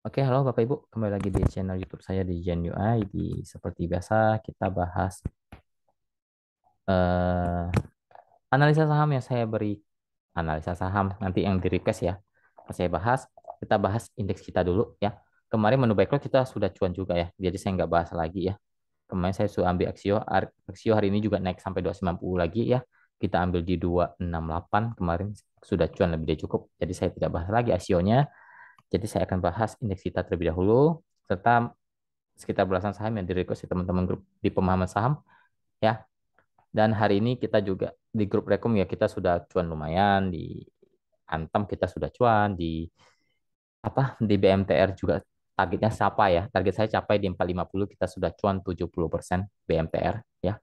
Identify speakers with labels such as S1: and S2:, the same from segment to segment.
S1: Oke, halo Bapak Ibu, kembali lagi di channel YouTube saya di Gen UI. Seperti biasa kita bahas eh, analisa saham yang saya beri, analisa saham nanti yang di request ya. Saya bahas, kita bahas indeks kita dulu ya. Kemarin menu backlog kita sudah cuan juga ya, jadi saya nggak bahas lagi ya. Kemarin saya sudah ambil Axio, Axio hari ini juga naik sampai 290 lagi ya. Kita ambil di 268 kemarin sudah cuan lebih dari cukup, jadi saya tidak bahas lagi Axio-nya. Jadi saya akan bahas indeks kita terlebih dahulu serta sekitar belasan saham yang di request di teman-teman grup di pemahaman saham ya. Dan hari ini kita juga di grup rekom ya kita sudah cuan lumayan di Antam kita sudah cuan di di BMTR juga targetnya siapa ya? Target saya capai di 450 kita sudah cuan 70% BMTR ya.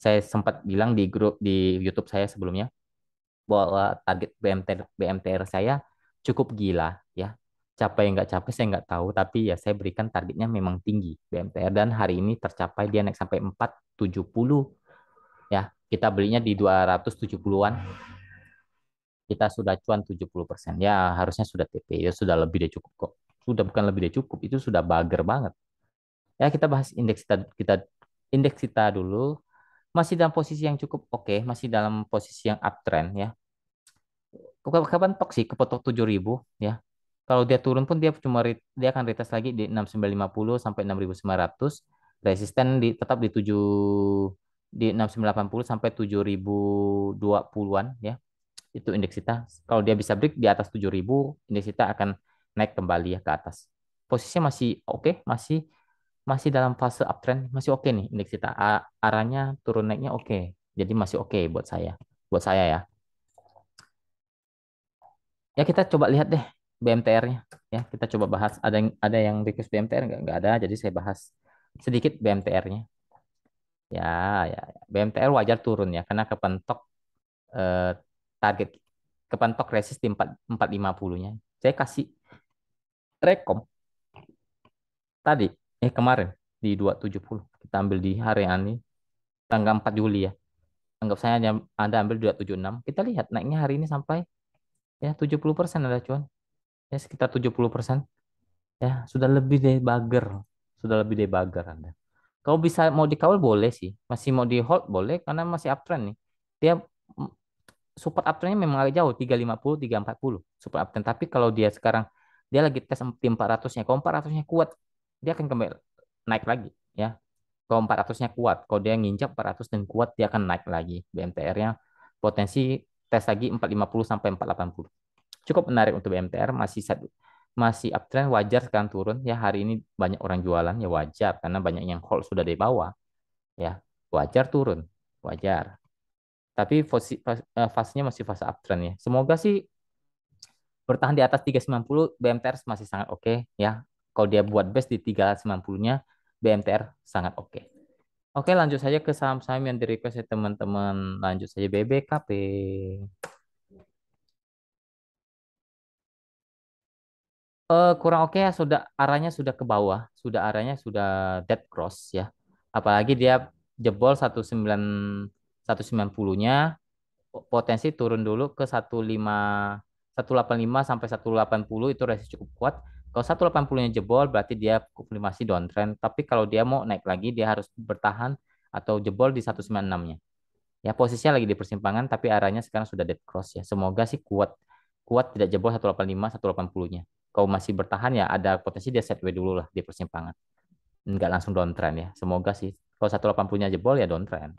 S1: Saya sempat bilang di grup di YouTube saya sebelumnya bahwa target BMTR saya cukup gila ya. Capai nggak capai saya nggak tahu, tapi ya saya berikan targetnya memang tinggi BMTR dan hari ini tercapai dia naik sampai 470 ya. Kita belinya di 270-an, kita sudah cuan 70%. Ya harusnya sudah TP, ya sudah lebih dari cukup kok. Sudah bukan lebih dari cukup, itu sudah bager banget. Ya kita bahas indeks kita dulu. Masih dalam posisi yang cukup oke, masih dalam posisi yang uptrend ya. Kapan tok sih kepotok 7.000 ya. Kalau dia turun pun dia akan retest lagi di 6950 sampai 6900. Resisten tetap di 6980 sampai 7020-an ya. Itu indeks kita. Kalau dia bisa break di atas 7.000, indeks kita akan naik kembali ya ke atas. Posisinya masih oke, masih masih dalam fase uptrend, masih oke nih indeks kita. Arahnya turun naiknya oke. Jadi masih oke buat saya. Buat saya ya. Ya kita coba lihat deh BMTR-nya. Ya kita coba bahas. Ada yang request BMTR nggak? Nggak ada. Jadi saya bahas sedikit BMTR-nya. Ya, ya, ya. BMTR wajar turun ya karena kepentok eh, target kepentok resist di 450-nya. Saya kasih rekom tadi kemarin di 270. Kita ambil di hari ini tanggal 4 Juli ya. Anggap saya Anda ambil 276. Kita lihat naiknya hari ini sampai ya 70% ada cuan. Ya sekitar 70%. Ya, sudah lebih dari bager. Sudah lebih dari bager Anda. Kalau bisa mau dikawal boleh sih. Masih mau di hold boleh karena masih uptrend nih. Dia mm, support uptrendnya memang agak jauh 350 340 support uptrend. Tapi kalau dia sekarang dia lagi tes di 400-nya. Kalau 400-nya kuat, dia akan kembali naik lagi ya. Kalau 400-nya kuat, kalau dia nginjak 400 dan kuat dia akan naik lagi. BMTR-nya potensi tes lagi 450 sampai 480. Cukup menarik untuk BMTR, masih uptrend, wajar sekarang turun ya. Hari ini banyak orang jualan ya, wajar karena banyak yang hold sudah di bawah ya, wajar turun, wajar. Tapi fasenya masih fase uptrend ya. Semoga sih bertahan di atas 390. BMTR masih sangat oke ya. Kalau dia buat best di 390-nya, BMTR sangat oke. Oke, lanjut saja ke saham-saham yang di request ya teman-teman. Lanjut saja BBKP. Kurang oke ya, sudah arahnya sudah ke bawah, sudah dead cross ya. Apalagi dia jebol 190-nya, potensi turun dulu ke 185 sampai 180 itu resist cukup kuat. Kalau 180-nya jebol berarti dia konfirmasi downtrend. Tapi kalau dia mau naik lagi dia harus bertahan atau jebol di 196-nya. Ya posisinya lagi di persimpangan tapi arahnya sekarang sudah dead cross ya. Semoga sih kuat kuat tidak jebol 185 180-nya. Kalau masih bertahan ya ada potensi dia sideways dulu lah di persimpangan. Nggak langsung downtrend ya. Semoga sih. Kalau 180-nya jebol ya downtrend.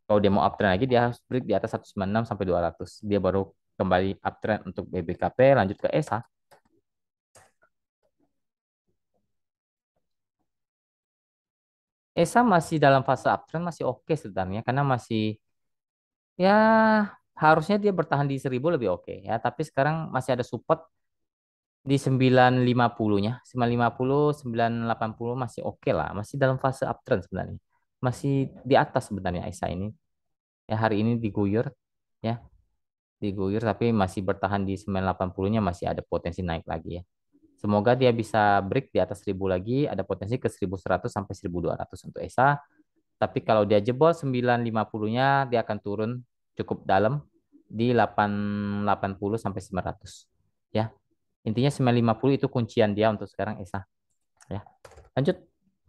S1: Kalau dia mau uptrend lagi dia harus break di atas 196 sampai 200. Dia baru kembali uptrend untuk BBKP lanjut ke ESA. ESA masih dalam fase uptrend masih oke sebenarnya karena masih ya harusnya dia bertahan di 1000 lebih oke ya. Tapi sekarang masih ada support di 950-nya, 950, 980 masih oke lah, masih dalam fase uptrend sebenarnya. Masih di atas sebenarnya ISA ini. Ya hari ini diguyur ya, diguyur tapi masih bertahan di 980-nya masih ada potensi naik lagi ya. Semoga dia bisa break di atas 1000 lagi, ada potensi ke 1100 sampai 1200 untuk ESA. Tapi kalau dia jebol 950-nya, dia akan turun cukup dalam di 880 sampai 900. Ya, Intinya 950 itu kuncian dia untuk sekarang Esa ya. Lanjut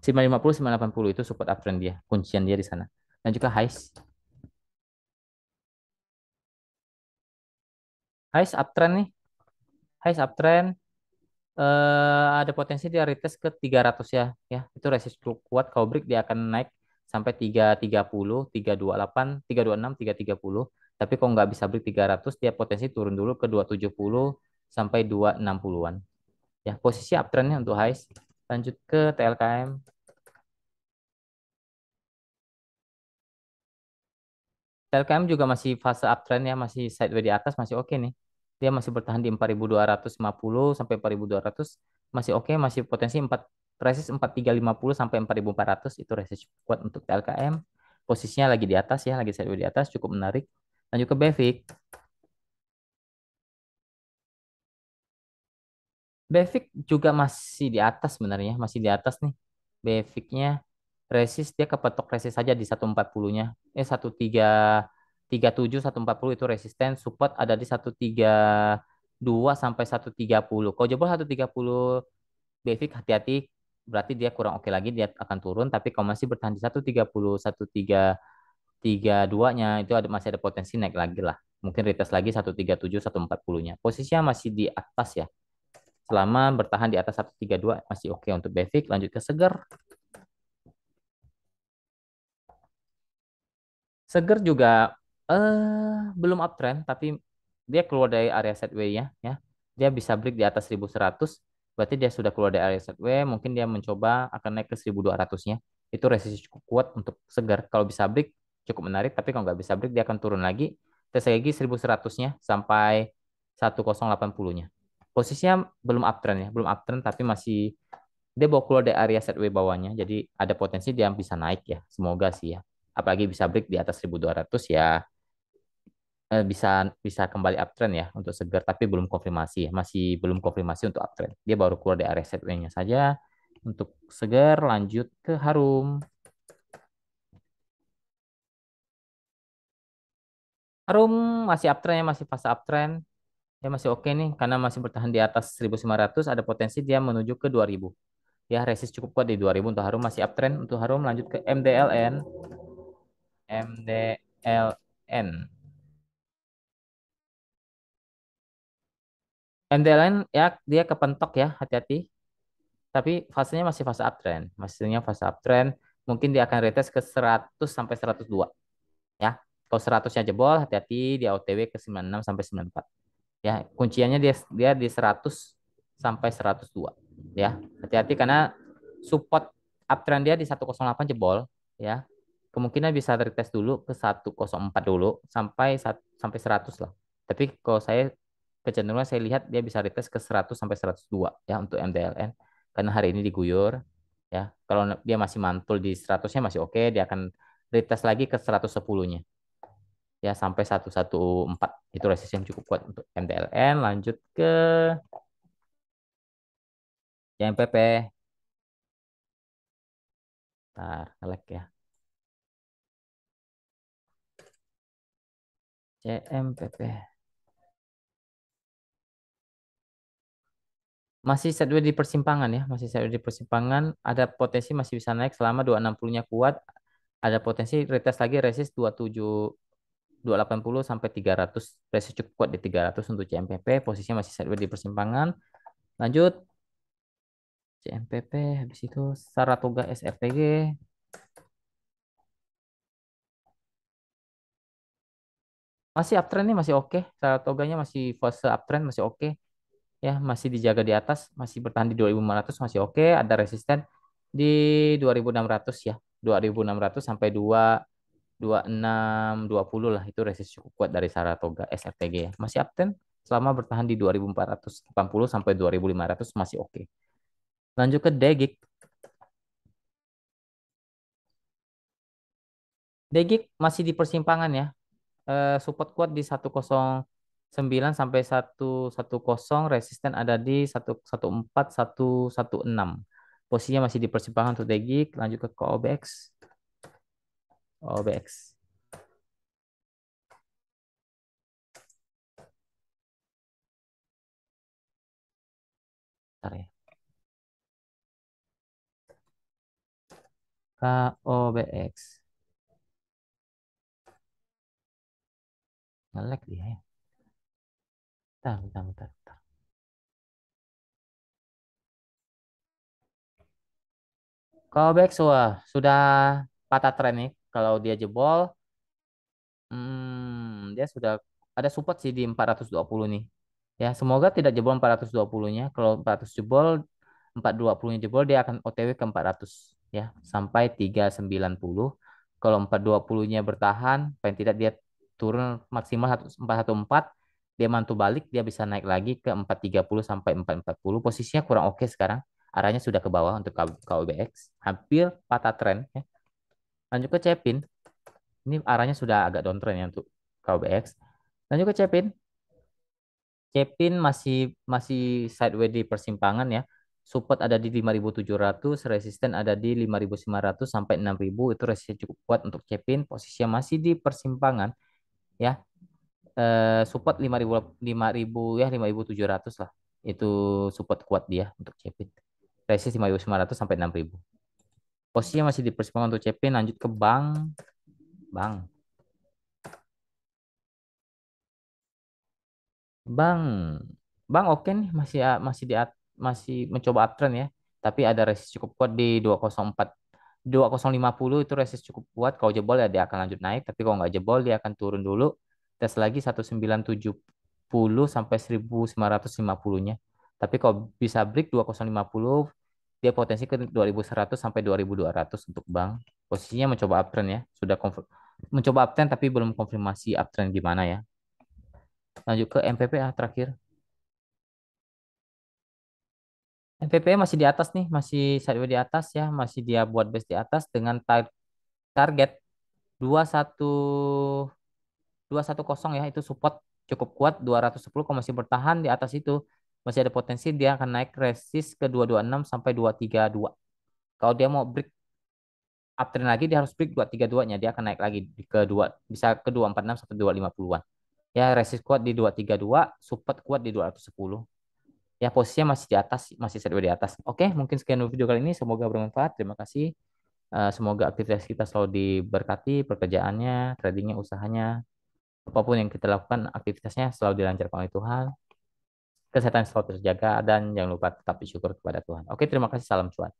S1: 950 980 itu support uptrend dia, kuncian dia di sana. Dan juga highs. Highs uptrend nih, highs uptrend ada potensi dia retest ke 300 ya. Ya, itu resist cukup kuat. Kalau break dia akan naik sampai 330, 328, 326, 330. Tapi kalau nggak bisa break 300, dia potensi turun dulu ke 270 sampai 260-an. Ya, posisi uptrendnya untuk highs. Lanjut ke TLKM. TLKM juga masih fase uptrend ya, masih sideways di atas, masih oke nih. Dia masih bertahan di 4.250 sampai 4.200, masih oke, masih potensi 4 resist 4.350 sampai 4.400 itu resist kuat untuk TLKM. Posisinya lagi di atas ya, lagi sideways di atas, cukup menarik. Lanjut ke BEVIX. BEVIX juga masih di atas sebenarnya, masih di atas nih. BEVIX-nya resist dia kepetok resist saja di 140-nya. 1337 140 itu resisten, support ada di 132 sampai 130. Kalau jebol 130 BEVIX hati-hati, berarti dia kurang oke lagi, dia akan turun, tapi kalau masih bertahan di 130 1332-nya itu masih ada potensi naik lagi lah. Mungkin retest lagi 137 140-nya. Posisinya masih di atas ya. Selama bertahan di atas 132 masih oke untuk BEVIX. Lanjut ke Seger. Seger juga belum uptrend tapi dia keluar dari area sideways-nya ya. Dia bisa break di atas 1100, berarti dia sudah keluar dari area sideways, mungkin dia mencoba akan naik ke 1200-nya. Itu resist cukup kuat untuk Seger. Kalau bisa break cukup menarik, tapi kalau nggak bisa break dia akan turun lagi. Tes lagi 1100-nya sampai 1080-nya. Posisinya belum uptrend ya, belum uptrend tapi masih dia bawa keluar dari area sideways bawahnya, jadi ada potensi dia bisa naik ya. Semoga sih ya. Apalagi bisa break di atas 1200 ya, bisa bisa kembali uptrend ya untuk Segar, tapi belum konfirmasi ya. Masih belum konfirmasi untuk uptrend. Dia baru keluar dari area sideways-nya saja. Untuk Segar lanjut ke Harum. Harum masih uptrend ya, masih fase uptrend. Dia masih oke nih karena masih bertahan di atas 1500, ada potensi dia menuju ke 2000. Ya, resist cukup kuat di 2000 untuk Harum, masih uptrend. Untuk Harum lanjut ke MDLN. MDLN. MDLN ya dia kepentok ya, hati-hati. Tapi fasenya masih fase uptrend. Masihnya fase uptrend. Mungkin dia akan retest ke 100 sampai 102 ya. Kalau 100-nya jebol, hati-hati dia OTW ke 96 sampai 94. Ya, kunciannya dia dia di 100 sampai 102 ya. Hati-hati karena support uptrend dia di 108 jebol ya. Kemungkinan bisa retest dulu ke 104 dulu sampai 100 lah. Tapi kalau saya kecenderungan saya lihat dia bisa retest ke 100 sampai 102 ya untuk MDLN karena hari ini diguyur ya. Kalau dia masih mantul di 100-nya masih oke, dia akan retest lagi ke 110-nya ya sampai 114. Itu resist yang cukup kuat untuk MDLN. Lanjut ke CMPP. Ntar, ngelek ya. CMPP. Masih sideways di persimpangan ya, masih sideways di persimpangan. Ada potensi masih bisa naik selama 260-nya kuat. Ada potensi retest lagi resist 27 280 sampai 300. Resist cukup kuat di 300 untuk CMPP. Posisinya masih sideways di persimpangan. Lanjut CMPP, habis itu Saratoga SRTG. Masih uptrend nih, masih oke. Saratoganya masih fase uptrend, masih oke. Ya, masih dijaga di atas, masih bertahan di 2500, masih oke. Ada resisten di 2600 ya. 2600 sampai 2620 lah, itu resist cukup kuat dari Saratoga SRTG ya. Masih uptrend selama bertahan di 2480 sampai 2500 masih oke. Lanjut ke Degik. Degik masih di persimpangan ya. Support kuat di 109 sampai 110, resisten ada di 114 116. Posisinya masih di persimpangan untuk Degik. Lanjut ke OBX. OBX. Bentar ya. KOBX. Nge-lag dia ya. Bentar, bentar, bentar, bentar. KOBX wah, sudah patah tren nih. Kalau dia jebol, dia sudah ada support sih di 420 nih. Ya, semoga tidak jebol 420-nya. Kalau 400 jebol, 420-nya jebol, dia akan OTW ke 400 ya, sampai 390. Kalau 420-nya bertahan, paling tidak dia turun maksimal 414, dia mantu balik, dia bisa naik lagi ke 430 sampai 440. Posisinya kurang oke sekarang. Arahnya sudah ke bawah untuk KUBX. Hampir patah tren ya. Lanjut ke Cepin. Ini arahnya sudah agak downtrend ya untuk KUBX. Lanjut ke Cepin. Cepin masih masih sideways di persimpangan ya. Support ada di 5.700, resisten ada di 5.900 sampai 6.000. Itu resisten cukup kuat untuk Cepin. Posisinya masih di persimpangan ya. Support 5.000 5.000 ya 5.700 lah. Itu support kuat dia untuk Cepin. Resisten 5.900 sampai 6.000. Posisinya masih di persimpangan untuk Cepin. Lanjut ke Bank. Bank. Bang, Bang oke nih masih mencoba uptrend ya. Tapi ada resist cukup kuat di 204 2050 itu resist cukup kuat. Kalau jebol ya dia akan lanjut naik, tapi kalau nggak jebol dia akan turun dulu. Tes lagi 1970 sampai 1950-nya. Tapi kalau bisa break 2050 dia potensi ke 2100 sampai 2200 untuk Bang. Posisinya mencoba uptrend ya. Mencoba uptrend tapi belum konfirmasi uptrend gimana ya. Lanjut ke MPPA terakhir. NPP masih di atas nih, masih sideways di atas ya, masih dia buat base di atas dengan target 21 210 ya, itu support cukup kuat 210 kalau masih bertahan di atas itu masih ada potensi dia akan naik resist ke 226 sampai 232. Kalau dia mau break uptrend lagi dia harus break 232-nya, dia akan naik lagi ke 2 bisa ke 246 sampai 250-an. Ya resist kuat di 232, support kuat di 210. Ya posisinya masih di atas, masih sideways di atas. Oke, mungkin sekian video kali ini. Semoga bermanfaat. Terima kasih. Semoga aktivitas kita selalu diberkati, pekerjaannya, tradingnya, usahanya, apapun yang kita lakukan, aktivitasnya selalu dilancarkan oleh Tuhan. Kesehatan selalu terjaga dan jangan lupa tetap bersyukur kepada Tuhan. Oke, terima kasih. Salam cuan.